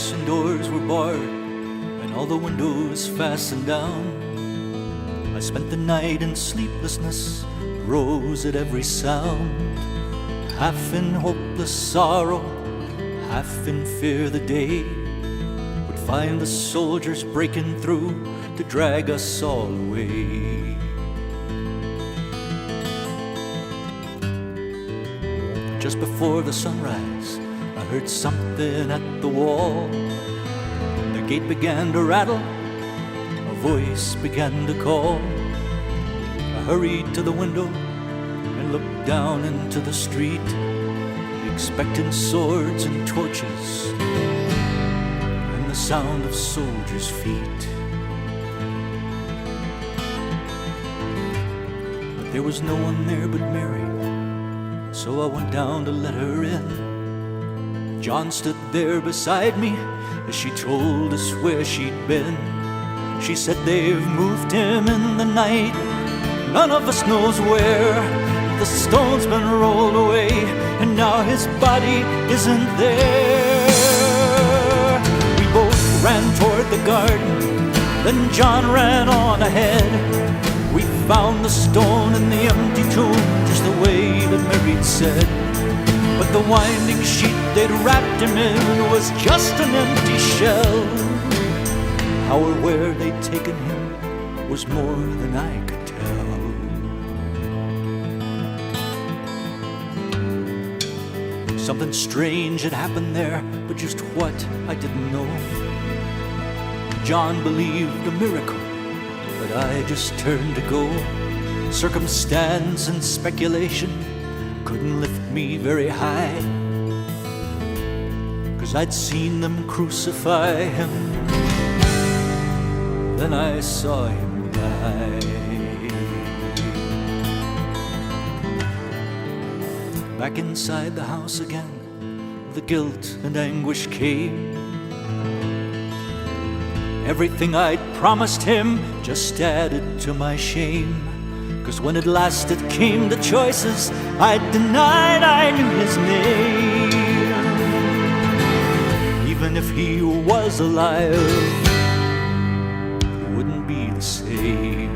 locks and doors were barred, and all the windows fastened down. I spent the night in sleeplessness, rose at every sound, half in hopeless sorrow, half in fear the day would find the soldiers breaking through to drag us all away. Just before the sunrise, I heard something at the wall. The gate began to rattle, a voice began to call. I hurried to the window and looked down into the street, expecting swords and torches and the sound of soldiers' feet. But there was no one there but Mary, so I went down to let her in. John stood there beside me as she told us where she'd been. She said they've moved him in the night, none of us knows where. The stone's been rolled away and now his body isn't there. We both ran toward the garden, then John ran on ahead. We found the stone in the empty tomb, just the way that Mary'd said. But the winding sheet they'd wrapped him in was just an empty shell. How or where they'd taken him was more than I could tell. Something strange had happened there, but just what I didn't know. John believed a miracle, but I just turned to go. Circumstance and speculation couldn't lift me very high, 'cause I'd seen them crucify him, then I saw him die. Back inside the house again, the guilt and anguish came. Everything I'd promised him just added to my shame, 'cause when at last it came to choices, I denied I knew his name. Even if he was alive, it wouldn't be the same.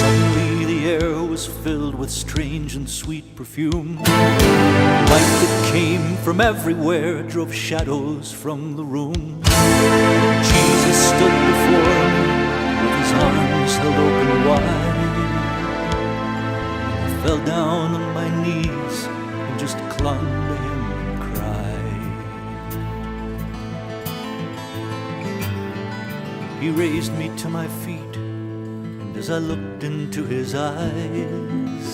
Suddenly the air was filled with strange and sweet perfume. Light that came from everywhere drove shadows from the room. Jesus stood before me with his arms held open wide. I fell down on my knees and just clung to him and cried. He raised me to my feet, and as I looked into his eyes,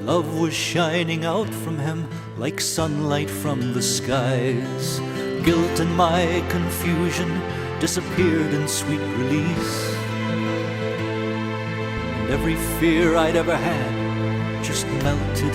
love was shining out from him like sunlight from the skies. Guilt and my confusion disappeared in sweet release, and every fear I'd ever had just melted